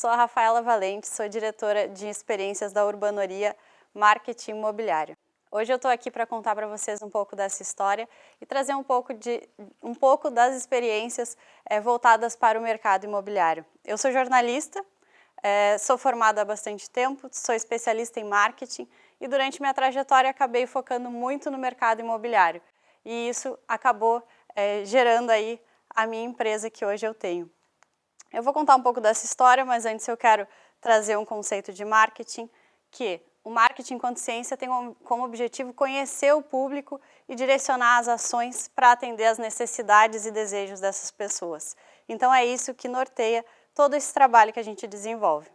sou a Rafaela Valente, sou diretora de experiências da Urbanoria Marketing Imobiliário. Hoje eu estou aqui para contar para vocês um pouco dessa história e trazer um pouco das experiências voltadas para o mercado imobiliário. Eu sou jornalista, sou formada há bastante tempo, sou especialista em marketing e durante minha trajetória acabei focando muito no mercado imobiliário. E isso acabou gerando aí a minha empresa que hoje eu tenho. Eu vou contar um pouco dessa história, mas antes eu quero trazer um conceito de marketing, que o marketing enquanto ciência tem como objetivo conhecer o público e direcionar as ações para atender às necessidades e desejos dessas pessoas. Então é isso que norteia todo esse trabalho que a gente desenvolve.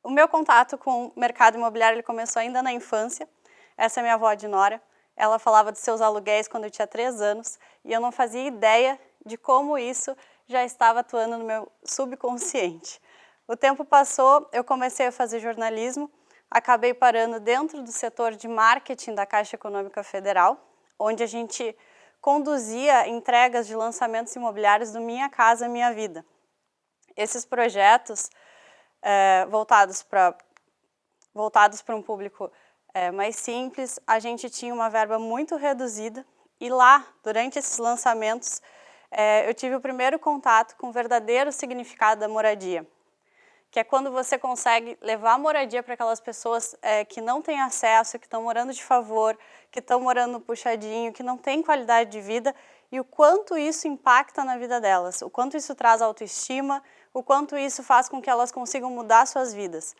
O meu contato com o mercado imobiliário ele começou ainda na infância. Essa é minha avó Dinora. Ela falava dos seus aluguéis quando eu tinha 3 anos e eu não fazia ideia de como isso já estava atuando no meu subconsciente. O tempo passou, eu comecei a fazer jornalismo, acabei parando dentro do setor de marketing da Caixa Econômica Federal, onde a gente conduzia entregas de lançamentos imobiliários do Minha Casa Minha Vida. Esses projetos voltados para um público mais simples, a gente tinha uma verba muito reduzida e lá, durante esses lançamentos, eu tive o primeiro contato com o verdadeiro significado da moradia, que é quando você consegue levar a moradia para aquelas pessoas que não têm acesso, que estão morando de favor, que estão morando no puxadinho, que não têm qualidade de vida, e o quanto isso impacta na vida delas, o quanto isso traz autoestima, o quanto isso faz com que elas consigam mudar suas vidas.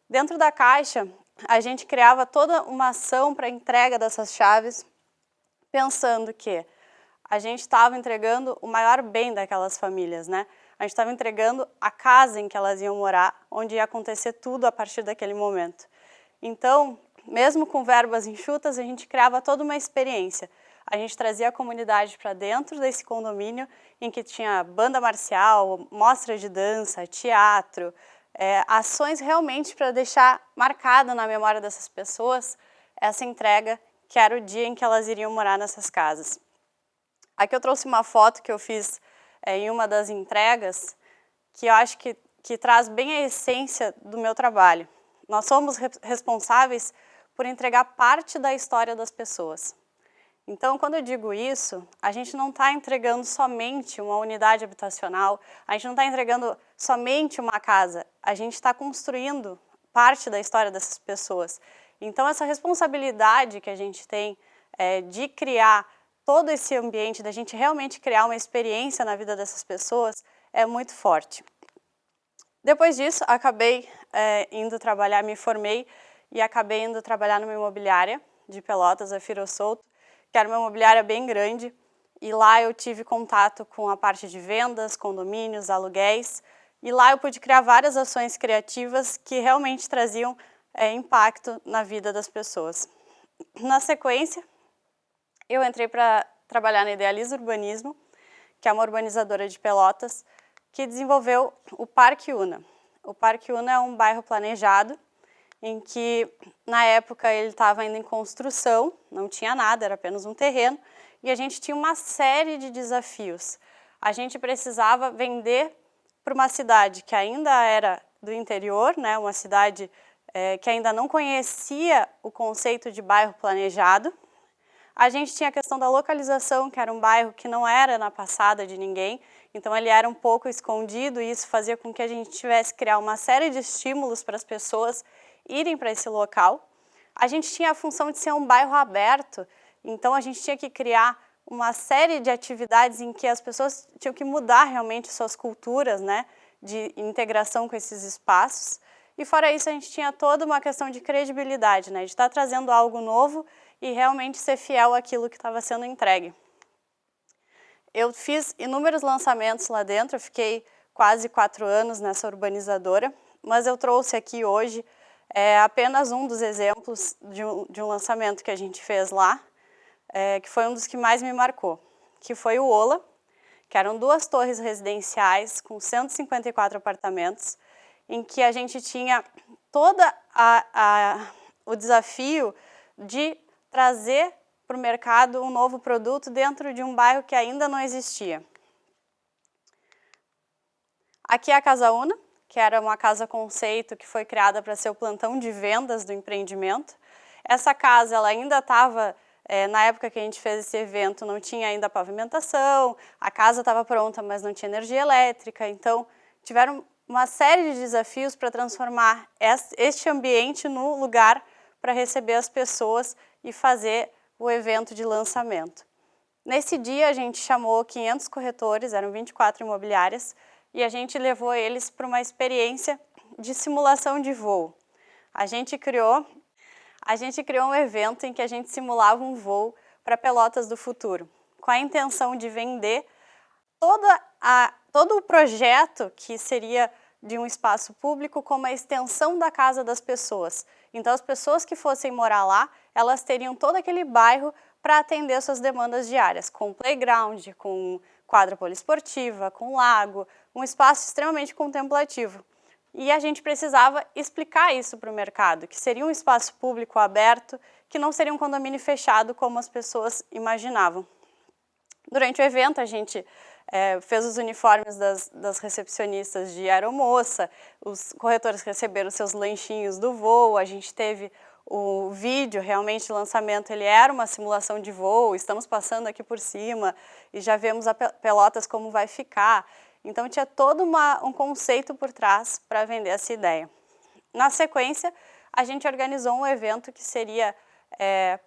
Dentro da Caixa, a gente criava toda uma ação para a entrega dessas chaves, pensando que a gente estava entregando o maior bem daquelas famílias, né? A gente estava entregando a casa em que elas iam morar, onde ia acontecer tudo a partir daquele momento. Então, mesmo com verbas enxutas, a gente criava toda uma experiência. A gente trazia a comunidade para dentro desse condomínio, em que tinha banda marcial, mostras de dança, teatro, ações realmente para deixar marcada na memória dessas pessoas essa entrega, que era o dia em que elas iriam morar nessas casas. Aqui eu trouxe uma foto que eu fiz em uma das entregas, que eu acho que traz bem a essência do meu trabalho. Nós somos responsáveis por entregar parte da história das pessoas. Então, quando eu digo isso, a gente não está entregando somente uma unidade habitacional, a gente não está entregando somente uma casa, a gente está construindo parte da história dessas pessoas. Então, essa responsabilidade que a gente tem de criar todo esse ambiente, da gente realmente criar uma experiência na vida dessas pessoas, é muito forte. Depois disso, acabei indo trabalhar, me formei e acabei indo trabalhar numa imobiliária de Pelotas, a Firossolto, que era uma imobiliária bem grande, e lá eu tive contato com a parte de vendas, condomínios, aluguéis, e lá eu pude criar várias ações criativas que realmente traziam impacto na vida das pessoas. Na sequência, eu entrei para trabalhar na Idealiza Urbanismo, que é uma urbanizadora de Pelotas, que desenvolveu o Parque Una. O Parque Una é um bairro planejado, em que, na época, ele estava ainda em construção, não tinha nada, era apenas um terreno, e a gente tinha uma série de desafios. A gente precisava vender para uma cidade que ainda era do interior, né, uma cidade que ainda não conhecia o conceito de bairro planejado. A gente tinha a questão da localização, que era um bairro que não era na passada de ninguém, então ele era um pouco escondido e isso fazia com que a gente tivesse que criar uma série de estímulos para as pessoas irem para esse local. A gente tinha a função de ser um bairro aberto, então a gente tinha que criar uma série de atividades em que as pessoas tinham que mudar realmente suas culturas, né, de integração com esses espaços. E fora isso, a gente tinha toda uma questão de credibilidade, né, de estar trazendo algo novo e realmente ser fiel àquilo que estava sendo entregue. Eu fiz inúmeros lançamentos lá dentro, eu fiquei quase 4 anos nessa urbanizadora, mas eu trouxe aqui hoje apenas um dos exemplos de um lançamento que a gente fez lá, que foi um dos que mais me marcou, que foi o Ola, que eram 2 torres residenciais com 154 apartamentos, em que a gente tinha todo o desafio de trazer para o mercado um novo produto dentro de um bairro que ainda não existia. Aqui é a Casa Una, que era uma casa conceito que foi criada para ser o plantão de vendas do empreendimento. Essa casa ela ainda estava, na época que a gente fez esse evento, não tinha ainda pavimentação, a casa estava pronta, mas não tinha energia elétrica, então tiveram uma série de desafios para transformar este ambiente no lugar para receber as pessoas e fazer o evento de lançamento. Nesse dia a gente chamou 500 corretores, eram 24 imobiliárias, e a gente levou eles para uma experiência de simulação de voo. A gente criou um evento em que a gente simulava um voo para Pelotas do futuro, com a intenção de vender todo o projeto que seria de um espaço público como a extensão da casa das pessoas. Então as pessoas que fossem morar lá, elas teriam todo aquele bairro para atender suas demandas diárias, com playground, com quadra poliesportiva, com lago, um espaço extremamente contemplativo. E a gente precisava explicar isso para o mercado, que seria um espaço público aberto, que não seria um condomínio fechado como as pessoas imaginavam. Durante o evento, a gente fez os uniformes das recepcionistas de aeromoça, os corretores receberam seus lanchinhos do voo, a gente teve o vídeo, realmente o lançamento, ele era uma simulação de voo, estamos passando aqui por cima e já vemos a Pelotas como vai ficar. Então tinha todo um conceito por trás para vender essa ideia. Na sequência, a gente organizou um evento que seria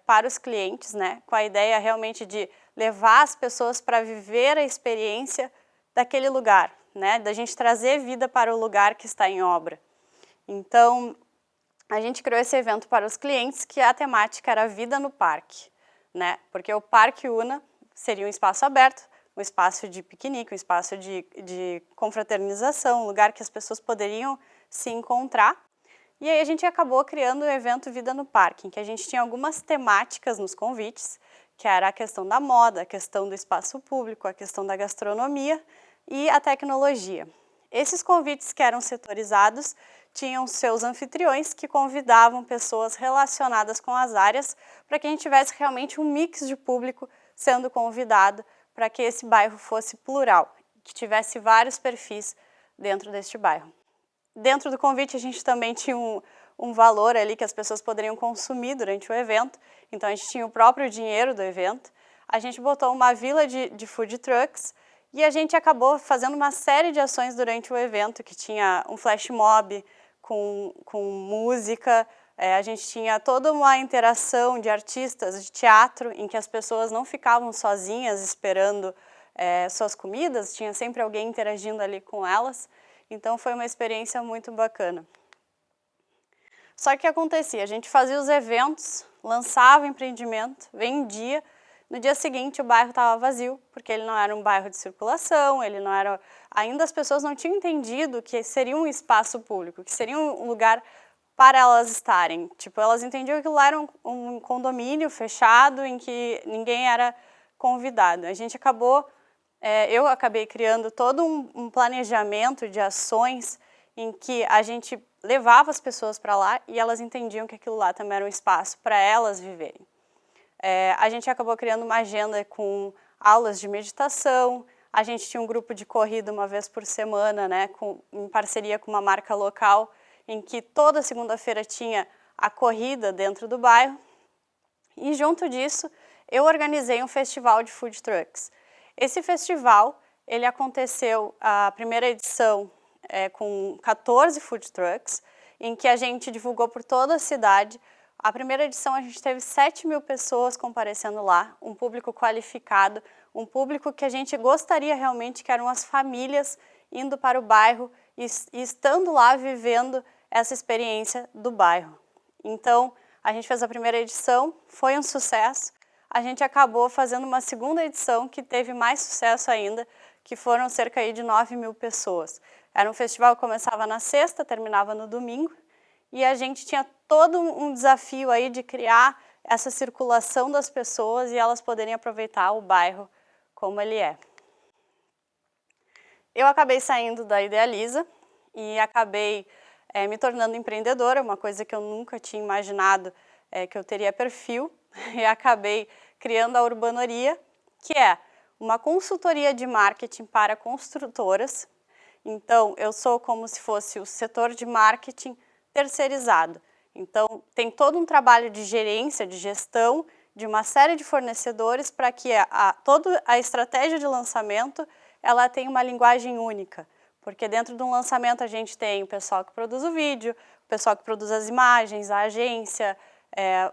para os clientes, né, com a ideia realmente de levar as pessoas para viver a experiência daquele lugar, né, da gente trazer vida para o lugar que está em obra. Então, a gente criou esse evento para os clientes, que a temática era vida no parque, né, porque o Parque Una seria um espaço aberto, um espaço de piquenique, um espaço de confraternização, um lugar que as pessoas poderiam se encontrar. E aí a gente acabou criando o evento Vida no Parque, em que a gente tinha algumas temáticas nos convites, que era a questão da moda, a questão do espaço público, a questão da gastronomia e a tecnologia. Esses convites que eram setorizados tinham seus anfitriões que convidavam pessoas relacionadas com as áreas para que a gente tivesse realmente um mix de público sendo convidado para que esse bairro fosse plural, que tivesse vários perfis dentro deste bairro. Dentro do convite a gente também tinha um valor ali que as pessoas poderiam consumir durante o evento, então a gente tinha o próprio dinheiro do evento, a gente botou uma vila de food trucks e a gente acabou fazendo uma série de ações durante o evento, que tinha um flash mob com música, a gente tinha toda uma interação de artistas de teatro em que as pessoas não ficavam sozinhas esperando suas comidas, tinha sempre alguém interagindo ali com elas. Então foi uma experiência muito bacana. Só que o que acontecia? A gente fazia os eventos, lançava o empreendimento, vendia, no dia seguinte o bairro estava vazio, porque ele não era um bairro de circulação, ele não era... Ainda as pessoas não tinham entendido que seria um espaço público, que seria um lugar para elas estarem. Tipo, elas entendiam que lá era um condomínio fechado em que ninguém era convidado. A gente acabou... eu acabei criando todo um planejamento de ações em que a gente levava as pessoas para lá e elas entendiam que aquilo lá também era um espaço para elas viverem. A gente acabou criando uma agenda com aulas de meditação, a gente tinha um grupo de corrida uma vez por semana, né, em parceria com uma marca local, em que toda segunda-feira tinha a corrida dentro do bairro. E junto disso, eu organizei um festival de food trucks. Esse festival, ele aconteceu, a primeira edição com 14 food trucks, em que a gente divulgou por toda a cidade. A primeira edição a gente teve 7.000 pessoas comparecendo lá, um público qualificado, um público que a gente gostaria realmente que eram as famílias indo para o bairro e estando lá vivendo essa experiência do bairro. Então, a gente fez a primeira edição, foi um sucesso. A gente acabou fazendo uma segunda edição que teve mais sucesso ainda, que foram cerca de 9.000 pessoas. Era um festival que começava na sexta, terminava no domingo, e a gente tinha todo um desafio aí de criar essa circulação das pessoas e elas poderem aproveitar o bairro como ele é. Eu acabei saindo da Idealiza e acabei me tornando empreendedora, uma coisa que eu nunca tinha imaginado que eu teria perfil, e acabei criando a Urbanoria, que é uma consultoria de marketing para construtoras, Então, eu sou como se fosse o setor de marketing terceirizado. Então, tem todo um trabalho de gerência, de gestão, de uma série de fornecedores para que toda a estratégia de lançamento ela tenha uma linguagem única. Porque dentro de um lançamento a gente tem o pessoal que produz o vídeo, o pessoal que produz as imagens, a agência,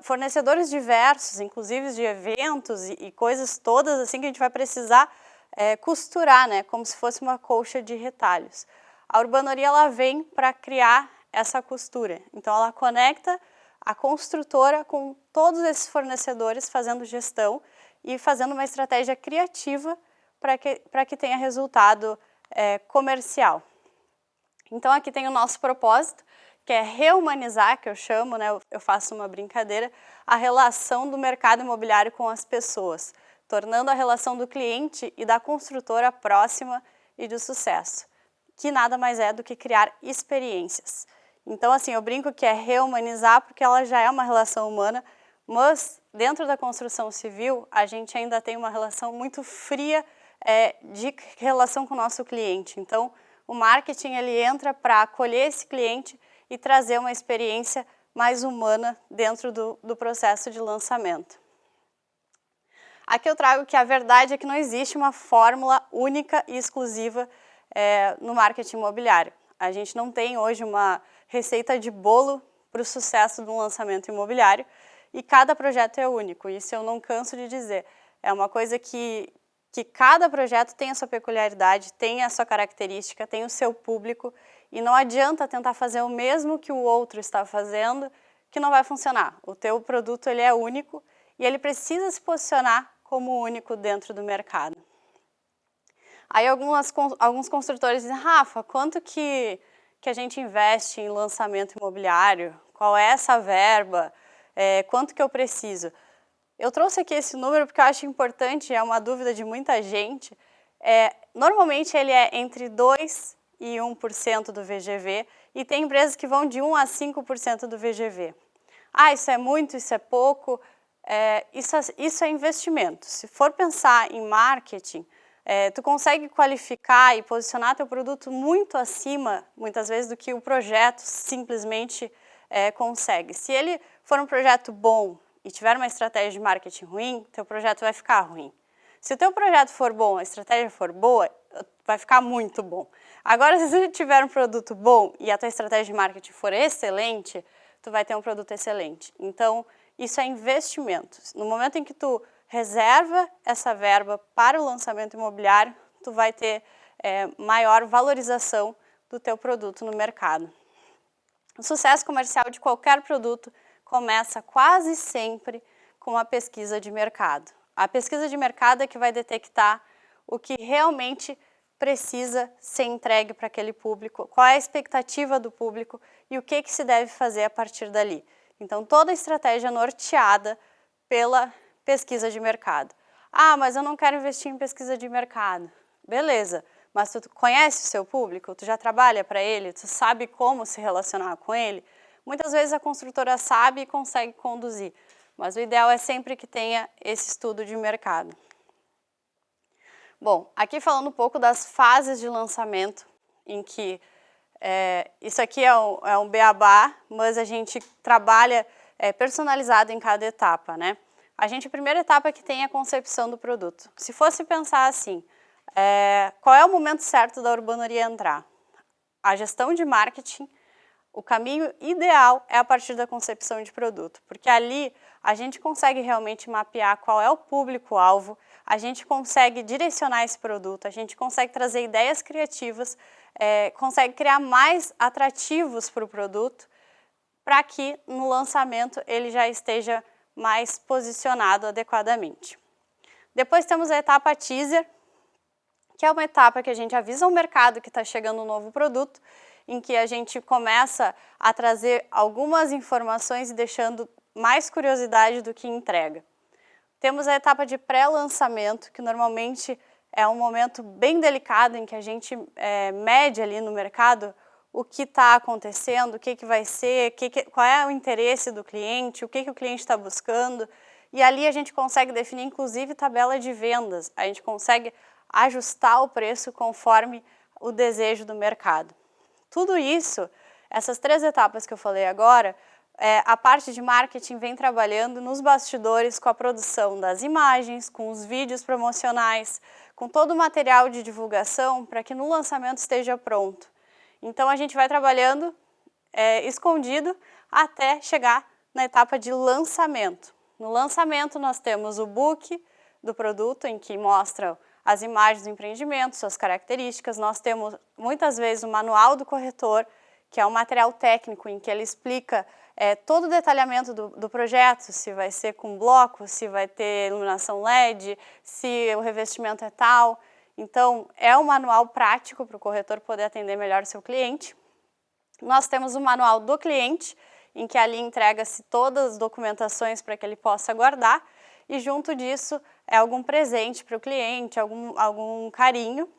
fornecedores diversos, inclusive de eventos e coisas todas assim que a gente vai precisar costurar, né, como se fosse uma colcha de retalhos. A Urbanoria ela vem para criar essa costura, então ela conecta a construtora com todos esses fornecedores fazendo gestão e fazendo uma estratégia criativa para que tenha resultado comercial. Então aqui tem o nosso propósito, que é reumanizar, que eu chamo, né, eu faço uma brincadeira, a relação do mercado imobiliário com as pessoas, tornando a relação do cliente e da construtora próxima e de sucesso, que nada mais é do que criar experiências. Então, assim, eu brinco que é reumanizar porque ela já é uma relação humana, mas dentro da construção civil a gente ainda tem uma relação muito fria de relação com o nosso cliente. Então, o marketing ele entra para acolher esse cliente e trazer uma experiência mais humana dentro do processo de lançamento. Aqui eu trago que a verdade é que não existe uma fórmula única e exclusiva no marketing imobiliário. A gente não tem hoje uma receita de bolo para o sucesso de um lançamento imobiliário e cada projeto é único, isso eu não canso de dizer. É uma coisa que cada projeto tem a sua peculiaridade, tem a sua característica, tem o seu público e não adianta tentar fazer o mesmo que o outro está fazendo que não vai funcionar. O teu produto ele é único e ele precisa se posicionar como único dentro do mercado. Aí alguns construtores dizem, Rafa, quanto que a gente investe em lançamento imobiliário? Qual é essa verba? Quanto que eu preciso? Eu trouxe aqui esse número porque eu acho importante, é uma dúvida de muita gente. Normalmente ele é entre 2% e 1% do VGV e tem empresas que vão de 1% a 5% do VGV. Ah, isso é muito, isso é pouco? Isso é investimento. Se for pensar em marketing, tu consegue qualificar e posicionar teu produto muito acima, muitas vezes, do que o projeto simplesmente consegue. Se ele for um projeto bom e tiver uma estratégia de marketing ruim, teu projeto vai ficar ruim. Se o teu projeto for bom, a estratégia for boa, vai ficar muito bom. Agora, se você tiver um produto bom e a tua estratégia de marketing for excelente, tu vai ter um produto excelente. Então, isso é investimento. No momento em que tu reserva essa verba para o lançamento imobiliário, tu vai ter maior valorização do teu produto no mercado. O sucesso comercial de qualquer produto começa quase sempre com a pesquisa de mercado. A pesquisa de mercado é que vai detectar o que realmente precisa ser entregue para aquele público, qual é a expectativa do público e o que se deve fazer a partir dali. Então, toda a estratégia é norteada pela pesquisa de mercado. Ah, mas eu não quero investir em pesquisa de mercado. Beleza, mas tu conhece o seu público? Tu já trabalha para ele? Tu sabe como se relacionar com ele? Muitas vezes a construtora sabe e consegue conduzir, mas o ideal é sempre que tenha esse estudo de mercado. Bom, aqui falando um pouco das fases de lançamento, em que isso aqui é um beabá, mas a gente trabalha personalizado em cada etapa, né? A primeira etapa é que tem a concepção do produto. Se fosse pensar assim, qual é o momento certo da Urbanoria entrar? A gestão de marketing, o caminho ideal é a partir da concepção de produto, porque ali a gente consegue realmente mapear qual é o público-alvo, a gente consegue direcionar esse produto, a gente consegue trazer ideias criativas, consegue criar mais atrativos para o produto, para que no lançamento ele já esteja mais posicionado adequadamente. Depois temos a etapa teaser, que é uma etapa que a gente avisa ao mercado que está chegando um novo produto, em que a gente começa a trazer algumas informações e deixando mais curiosidade do que entrega. Temos a etapa de pré-lançamento, que normalmente é um momento bem delicado em que a gente mede ali no mercado o que está acontecendo, o que vai ser, qual é o interesse do cliente, o que o cliente está buscando. E ali a gente consegue definir, inclusive, tabela de vendas. A gente consegue ajustar o preço conforme o desejo do mercado. Tudo isso, essas 3 etapas que eu falei agora, a parte de marketing vem trabalhando nos bastidores com a produção das imagens, com os vídeos promocionais, com todo o material de divulgação para que no lançamento esteja pronto. Então a gente vai trabalhando escondido até chegar na etapa de lançamento. No lançamento nós temos o book do produto, em que mostra as imagens do empreendimento, suas características. Nós temos muitas vezes o manual do corretor, que é um material técnico em que ele explica todo o detalhamento do projeto, se vai ser com bloco, se vai ter iluminação LED, se o revestimento é tal. Então, é um manual prático para o corretor poder atender melhor o seu cliente. Nós temos o manual do cliente, em que ali entrega-se todas as documentações para que ele possa guardar, e junto disso é algum presente para o cliente, algum carinho.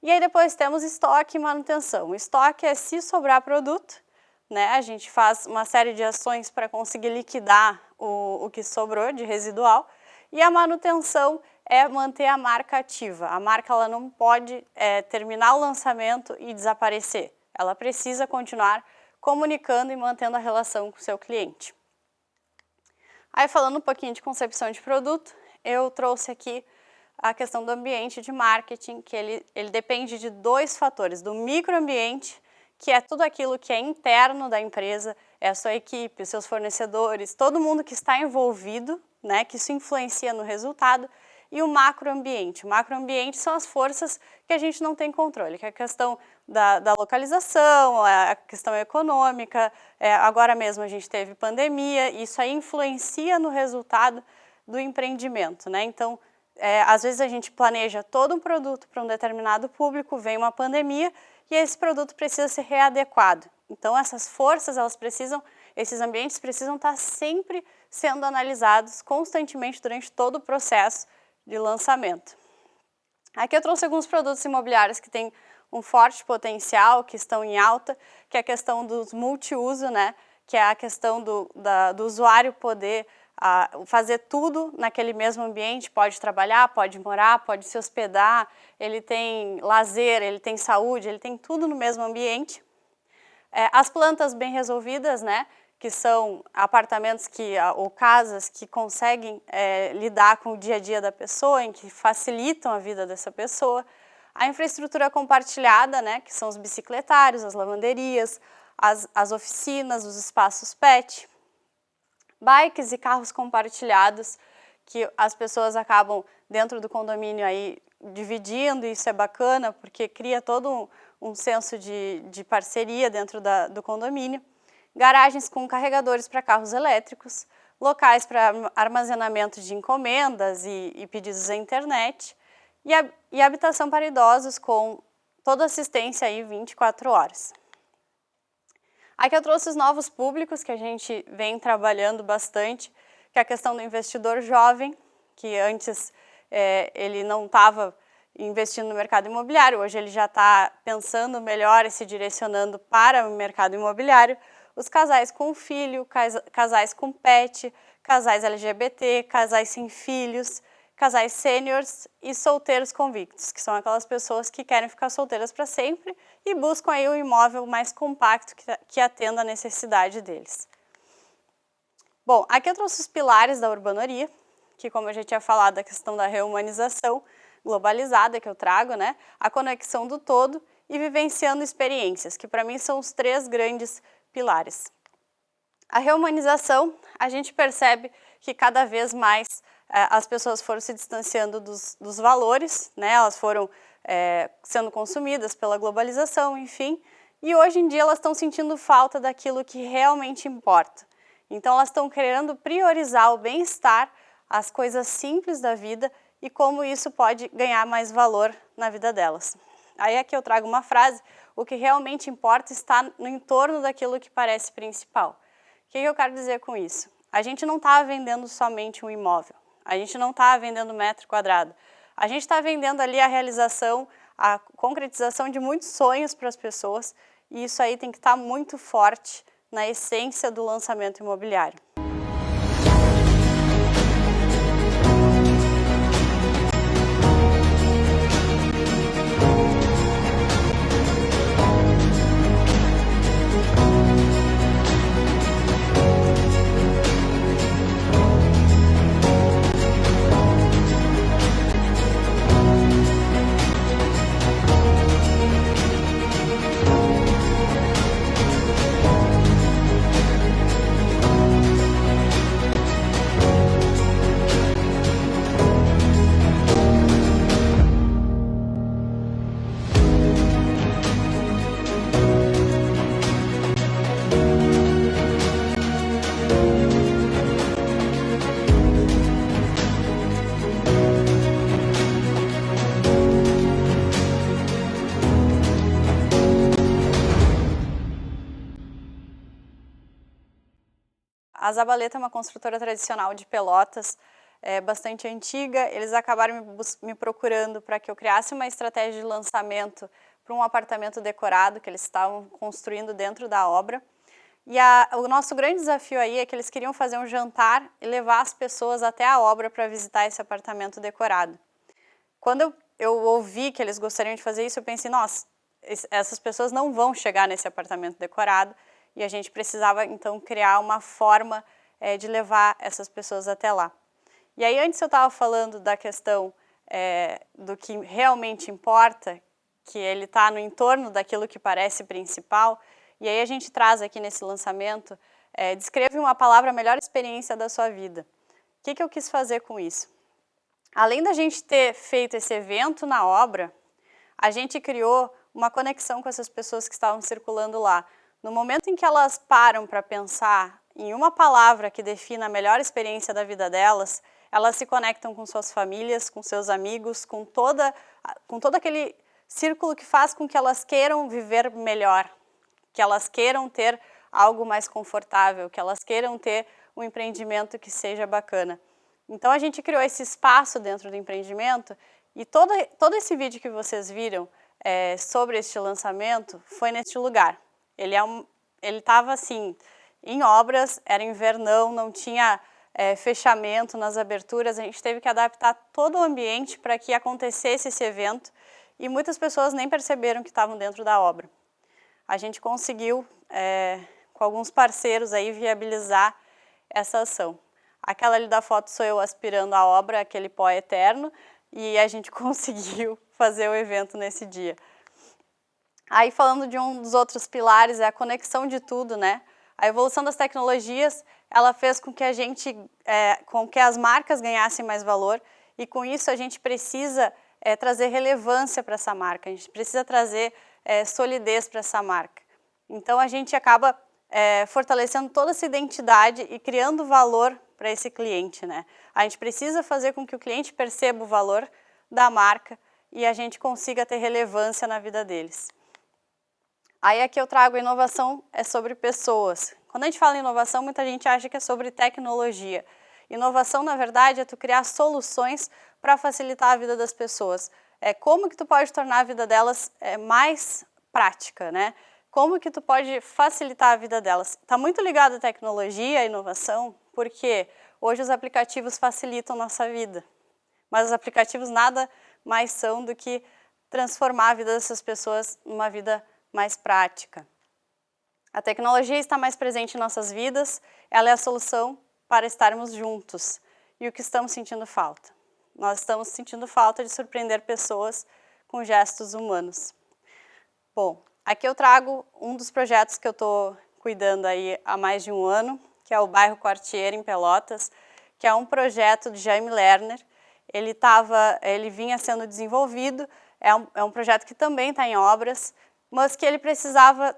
E aí depois temos estoque e manutenção. O estoque é se sobrar produto, né? A gente faz uma série de ações para conseguir liquidar o que sobrou de residual, e a manutenção é manter a marca ativa. A marca ela não pode terminar o lançamento e desaparecer. Ela precisa continuar comunicando e mantendo a relação com o seu cliente. Aí falando um pouquinho de concepção de produto, eu trouxe aqui a questão do ambiente de marketing, que ele depende de 2 fatores, do microambiente, que é tudo aquilo que é interno da empresa, é a sua equipe, os seus fornecedores, todo mundo que está envolvido, né, que isso influencia no resultado, e o macroambiente. O macroambiente são as forças que a gente não tem controle, que é a questão da localização, a questão econômica, agora mesmo a gente teve pandemia, e isso aí influencia no resultado do empreendimento, né? Então, às vezes a gente planeja todo um produto para um determinado público, vem uma pandemia e esse produto precisa ser readequado. Então, essas forças, esses ambientes precisam estar sempre sendo analisados constantemente durante todo o processo de lançamento. Aqui eu trouxe alguns produtos imobiliários que têm um forte potencial, que estão em alta, que é a questão dos multiuso, né? Que é a questão do usuário poder fazer tudo naquele mesmo ambiente, pode trabalhar, pode morar, pode se hospedar, ele tem lazer, ele tem saúde, ele tem tudo no mesmo ambiente. As plantas bem resolvidas, né? Que são apartamentos ou casas que conseguem lidar com o dia a dia da pessoa, em que facilitam a vida dessa pessoa. A infraestrutura compartilhada, né, que são os bicicletários, as lavanderias, as oficinas, os espaços pet. Bikes e carros compartilhados, que as pessoas acabam dentro do condomínio aí dividindo, e isso é bacana, porque cria todo um senso de parceria dentro do condomínio. Garagens com carregadores para carros elétricos, locais para armazenamento de encomendas e pedidos à internet, e habitação para idosos com toda assistência aí 24 horas. Aqui eu trouxe os novos públicos que a gente vem trabalhando bastante, que é a questão do investidor jovem, que antes ele não estava investindo no mercado imobiliário, hoje ele já está pensando melhor e se direcionando para o mercado imobiliário. Os casais com filho, casais com pet, casais LGBT, casais sem filhos, casais sêniors e solteiros convictos, que são aquelas pessoas que querem ficar solteiras para sempre e buscam aí um imóvel mais compacto que atenda a necessidade deles. Bom, aqui eu trouxe os pilares da urbanoria, que como eu já tinha falado, a questão da reumanização globalizada que eu trago, né? A conexão do todo e vivenciando experiências, que para mim são os 3 grandes pilares. A reumanização, a gente percebe que cada vez mais as pessoas foram se distanciando dos valores, né? Elas foram sendo consumidas pela globalização, enfim, e hoje em dia elas estão sentindo falta daquilo que realmente importa. Então elas estão querendo priorizar o bem-estar, as coisas simples da vida e como isso pode ganhar mais valor na vida delas. Aí aqui eu trago uma frase: o que realmente importa está no entorno daquilo que parece principal. O que eu quero dizer com isso? A gente não está vendendo somente um imóvel, a gente não está vendendo metro quadrado, a gente está vendendo ali a realização, a concretização de muitos sonhos para as pessoas, e isso aí tem que estar muito forte na essência do lançamento imobiliário. A Zabaleta é uma construtora tradicional de Pelotas, bastante antiga. Eles acabaram me procurando para que eu criasse uma estratégia de lançamento para um apartamento decorado que eles estavam construindo dentro da obra. E o nosso grande desafio aí é que eles queriam fazer um jantar e levar as pessoas até a obra para visitar esse apartamento decorado. Quando eu ouvi que eles gostariam de fazer isso, eu pensei, nossa, essas pessoas não vão chegar nesse apartamento decorado e a gente precisava então criar uma forma de levar essas pessoas até lá. E aí antes eu estava falando da questão do que realmente importa, que ele está no entorno daquilo que parece principal, e aí a gente traz aqui nesse lançamento, descreve uma palavra, a melhor experiência da sua vida. O que eu quis fazer com isso? Além da gente ter feito esse evento na obra, a gente criou uma conexão com essas pessoas que estavam circulando lá. No momento em que elas param para pensar em uma palavra que defina a melhor experiência da vida delas, elas se conectam com suas famílias, com seus amigos, com todo aquele círculo que faz com que elas queiram viver melhor, que elas queiram ter algo mais confortável, que elas queiram ter um empreendimento que seja bacana. Então a gente criou esse espaço dentro do empreendimento e todo esse vídeo que vocês viram sobre este lançamento foi neste lugar. Ele estava assim, em obras, era invernão, não tinha fechamento nas aberturas, a gente teve que adaptar todo o ambiente para que acontecesse esse evento e muitas pessoas nem perceberam que estavam dentro da obra. A gente conseguiu, com alguns parceiros aí, viabilizar essa ação. Aquela ali da foto sou eu aspirando a obra, aquele pó eterno, e a gente conseguiu fazer o evento nesse dia. Aí falando de um dos outros pilares, é a conexão de tudo, né? A evolução das tecnologias, ela fez com que com que as marcas ganhassem mais valor, e com isso a gente precisa trazer relevância para essa marca, a gente precisa trazer solidez para essa marca. Então a gente acaba fortalecendo toda essa identidade e criando valor para esse cliente, né? A gente precisa fazer com que o cliente perceba o valor da marca e a gente consiga ter relevância na vida deles. Aí aqui eu trago a inovação sobre pessoas. Quando a gente fala em inovação, muita gente acha que é sobre tecnologia. Inovação, na verdade, é tu criar soluções para facilitar a vida das pessoas. Como que tu pode tornar a vida delas mais prática, né? Como que tu pode facilitar a vida delas? Está muito ligado à tecnologia, à inovação, porque hoje os aplicativos facilitam nossa vida. Mas os aplicativos nada mais são do que transformar a vida dessas pessoas numa vida mais prática. A tecnologia está mais presente em nossas vidas, ela é a solução para estarmos juntos. E o que estamos sentindo falta? Nós estamos sentindo falta de surpreender pessoas com gestos humanos. Bom, aqui eu trago um dos projetos que eu estou cuidando aí há mais de um ano, que é o bairro Quartier, em Pelotas, que é um projeto de Jaime Lerner. Ele vinha sendo desenvolvido, é um projeto que também está em obras, mas que ele precisava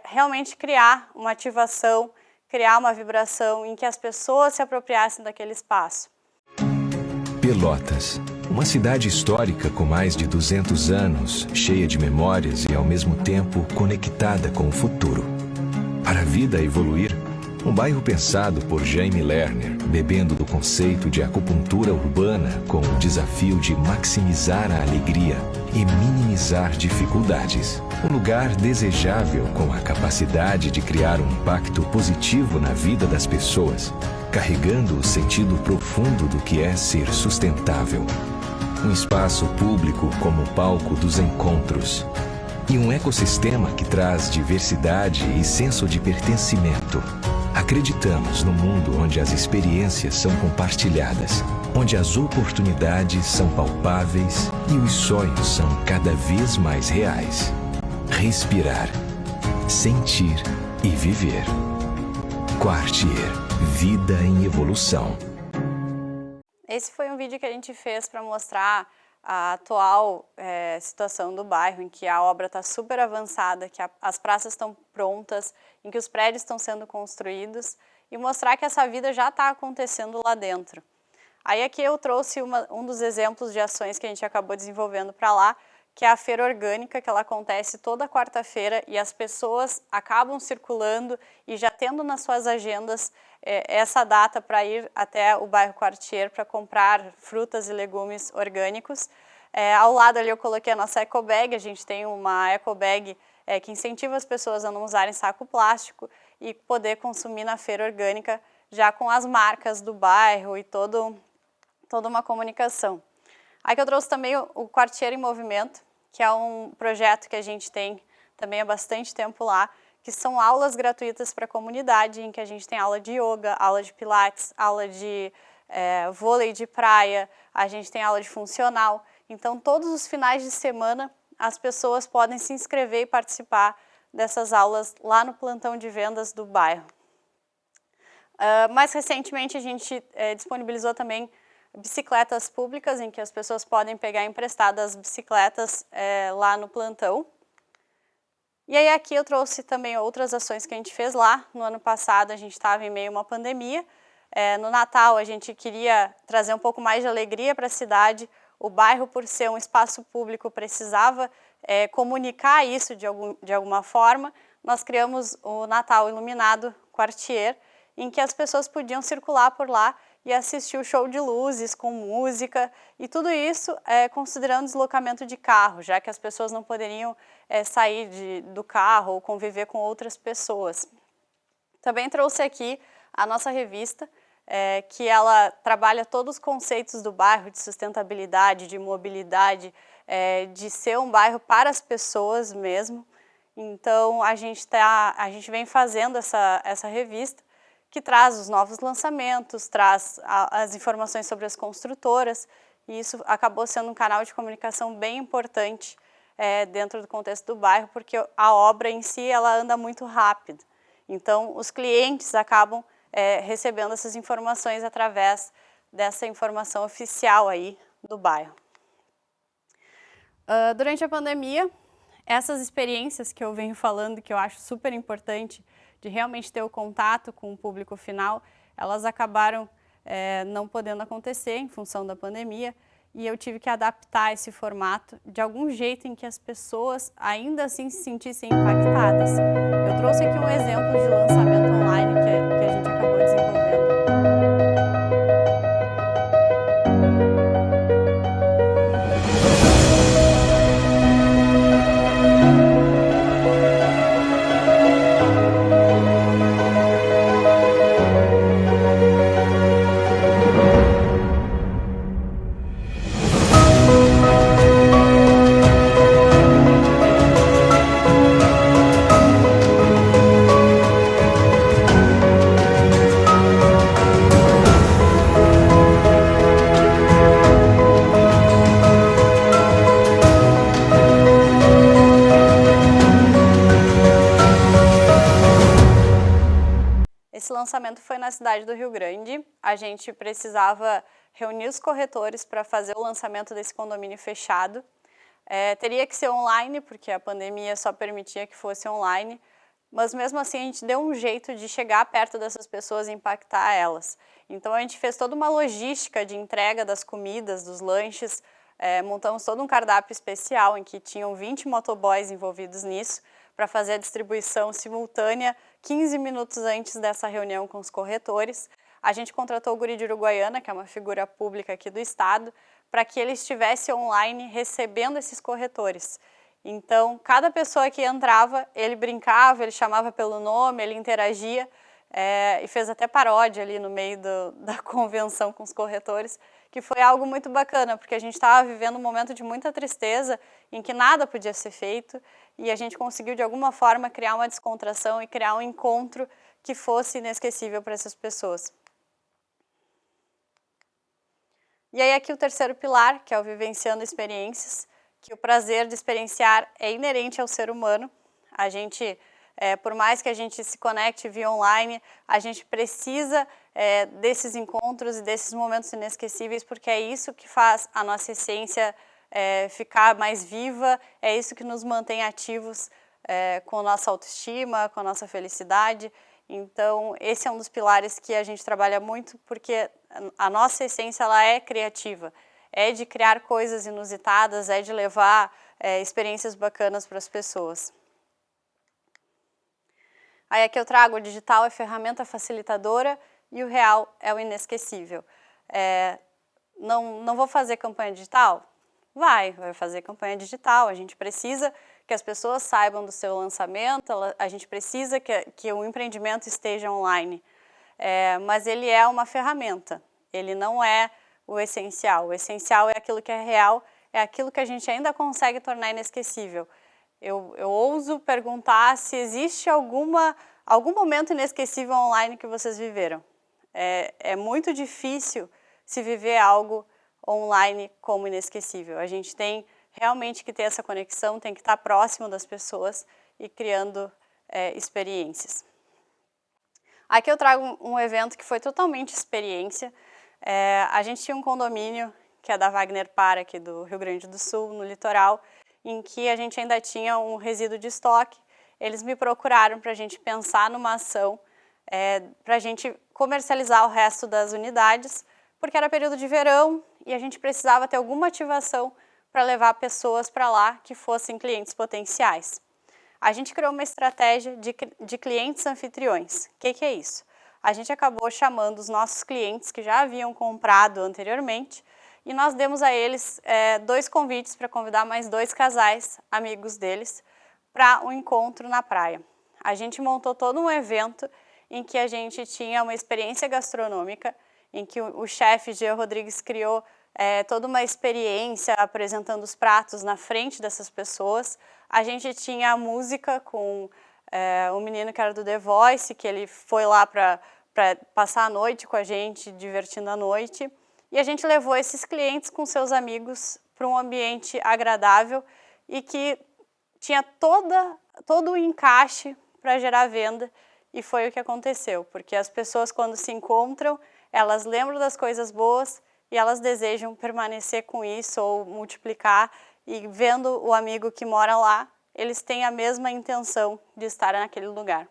realmente criar uma ativação, criar uma vibração em que as pessoas se apropriassem daquele espaço. Pelotas, uma cidade histórica com mais de 200 anos, cheia de memórias e ao mesmo tempo conectada com o futuro. Para a vida evoluir, um bairro pensado por Jaime Lerner, bebendo do conceito de acupuntura urbana com o desafio de maximizar a alegria e minimizar dificuldades. Um lugar desejável com a capacidade de criar um impacto positivo na vida das pessoas, carregando o sentido profundo do que é ser sustentável. Um espaço público como palco dos encontros. E um ecossistema que traz diversidade e senso de pertencimento. Acreditamos no mundo onde as experiências são compartilhadas, onde as oportunidades são palpáveis e os sonhos são cada vez mais reais. Respirar, sentir e viver. Quartier, vida em evolução. Esse foi um vídeo que a gente fez para mostrar a atual situação do bairro, em que a obra está super avançada, que as praças estão prontas, em que os prédios estão sendo construídos, e mostrar que essa vida já está acontecendo lá dentro. Aí aqui eu trouxe um dos exemplos de ações que a gente acabou desenvolvendo para lá, que é a feira orgânica, que ela acontece toda quarta-feira e as pessoas acabam circulando e já tendo nas suas agendas essa data para ir até o bairro Quartier para comprar frutas e legumes orgânicos. Ao lado ali eu coloquei a nossa ecobag, a gente tem uma ecobag que incentiva as pessoas a não usarem saco plástico e poder consumir na feira orgânica já com as marcas do bairro e toda uma comunicação. Aqui eu trouxe também o Quartier em Movimento, que é um projeto que a gente tem também há bastante tempo lá, que são aulas gratuitas para a comunidade, em que a gente tem aula de yoga, aula de pilates, aula de vôlei de praia, a gente tem aula de funcional. Então, todos os finais de semana, as pessoas podem se inscrever e participar dessas aulas lá no plantão de vendas do bairro. Mais recentemente, a gente disponibilizou também bicicletas públicas, em que as pessoas podem pegar emprestadas bicicletas lá no plantão. E aí aqui eu trouxe também outras ações que a gente fez lá. No ano passado a gente estava em meio a uma pandemia. No Natal a gente queria trazer um pouco mais de alegria para a cidade. O bairro, por ser um espaço público, precisava comunicar isso de alguma forma. Nós criamos o Natal Iluminado Quartier, em que as pessoas podiam circular por lá e assistir o show de luzes com música, e tudo isso considerando deslocamento de carro, já que as pessoas não poderiam sair do carro ou conviver com outras pessoas. Também trouxe aqui a nossa revista, que ela trabalha todos os conceitos do bairro, de sustentabilidade, de mobilidade, de ser um bairro para as pessoas mesmo. Então a gente vem fazendo essa revista, que traz os novos lançamentos, traz as informações sobre as construtoras, e isso acabou sendo um canal de comunicação bem importante dentro do contexto do bairro, porque a obra em si ela anda muito rápido. Então, os clientes acabam recebendo essas informações através dessa informação oficial aí do bairro. Durante a pandemia, essas experiências que eu venho falando, que eu acho super importante, de realmente ter o contato com o público final, elas acabaram não podendo acontecer em função da pandemia, e eu tive que adaptar esse formato de algum jeito em que as pessoas ainda assim se sentissem impactadas. Eu trouxe aqui um exemplo de lançamento online que a gente acabou desenvolvendo. Esse lançamento foi na cidade do Rio Grande. A gente precisava reunir os corretores para fazer o lançamento desse condomínio fechado. Teria que ser online, porque a pandemia só permitia que fosse online, mas mesmo assim a gente deu um jeito de chegar perto dessas pessoas e impactar elas. Então a gente fez toda uma logística de entrega das comidas, dos lanches, montamos todo um cardápio especial em que tinham 20 motoboys envolvidos nisso, para fazer a distribuição simultânea 15 minutos antes dessa reunião com os corretores. A gente contratou o Guri de Uruguaiana, que é uma figura pública aqui do estado, para que ele estivesse online recebendo esses corretores. Então, cada pessoa que entrava, ele brincava, ele chamava pelo nome, ele interagia, e fez até paródia ali no meio da convenção com os corretores, que foi algo muito bacana, porque a gente estava vivendo um momento de muita tristeza, em que nada podia ser feito, e a gente conseguiu de alguma forma criar uma descontração e criar um encontro que fosse inesquecível para essas pessoas. E aí aqui o terceiro pilar, que é o vivenciando experiências, que o prazer de experienciar é inerente ao ser humano. A gente, por mais que a gente se conecte via online, a gente precisa desses encontros e desses momentos inesquecíveis, porque é isso que faz a nossa essência ficar mais viva, é isso que nos mantém ativos com a nossa autoestima, com a nossa felicidade. Então, esse é um dos pilares que a gente trabalha muito, porque a nossa essência ela é criativa, é de criar coisas inusitadas, é de levar experiências bacanas para as pessoas. Aí aqui eu trago o digital é ferramenta facilitadora e o real é o inesquecível. Não vou fazer campanha digital? Vai fazer campanha digital, a gente precisa que as pessoas saibam do seu lançamento, a gente precisa que o empreendimento esteja online, mas ele é uma ferramenta, ele não é o essencial é aquilo que é real, é aquilo que a gente ainda consegue tornar inesquecível. Eu ouso perguntar se existe algum momento inesquecível online que vocês viveram. É muito difícil se viver algo online como inesquecível. A gente tem realmente que ter essa conexão, tem que estar próximo das pessoas e criando experiências. Aqui eu trago um evento que foi totalmente experiência. A gente tinha um condomínio, que é da Wagner Par, aqui do Rio Grande do Sul, no litoral, em que a gente ainda tinha um resíduo de estoque. Eles me procuraram para a gente pensar numa ação, para a gente comercializar o resto das unidades, porque era período de verão e a gente precisava ter alguma ativação para levar pessoas para lá que fossem clientes potenciais. A gente criou uma estratégia de clientes anfitriões. O que é isso? A gente acabou chamando os nossos clientes que já haviam comprado anteriormente e nós demos a eles 2 convites para convidar mais 2 casais, amigos deles, para um encontro na praia. A gente montou todo um evento em que a gente tinha uma experiência gastronômica, em que o chefe Jean Rodrigues criou toda uma experiência apresentando os pratos na frente dessas pessoas. A gente tinha a música com um menino que era do The Voice, que ele foi lá para passar a noite com a gente, divertindo a noite. E a gente levou esses clientes com seus amigos para um ambiente agradável e que tinha todo o encaixe para gerar venda. E foi o que aconteceu, porque as pessoas, quando se encontram, elas lembram das coisas boas e elas desejam permanecer com isso ou multiplicar. E vendo o amigo que mora lá, eles têm a mesma intenção de estar naquele lugar.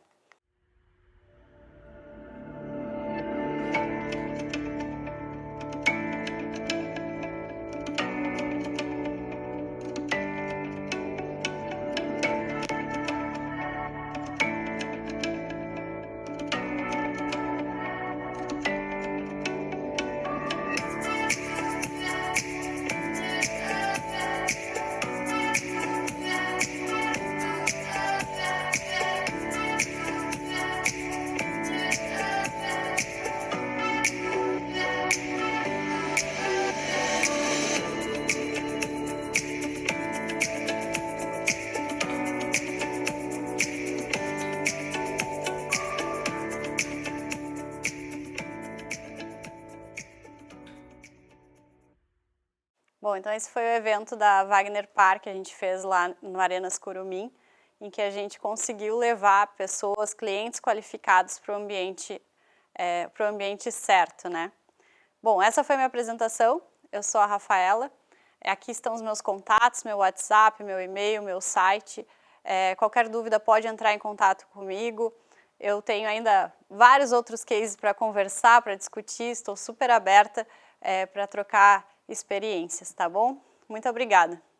Bom, então esse foi o evento da Wagner Par que a gente fez lá no Arenas Curumim, em que a gente conseguiu levar pessoas, clientes qualificados para o ambiente certo, né? Bom, essa foi a minha apresentação, eu sou a Rafaela, aqui estão os meus contatos, meu WhatsApp, meu e-mail, meu site, qualquer dúvida pode entrar em contato comigo, eu tenho ainda vários outros cases para conversar, para discutir, estou super aberta para trocar experiências, tá bom? Muito obrigada!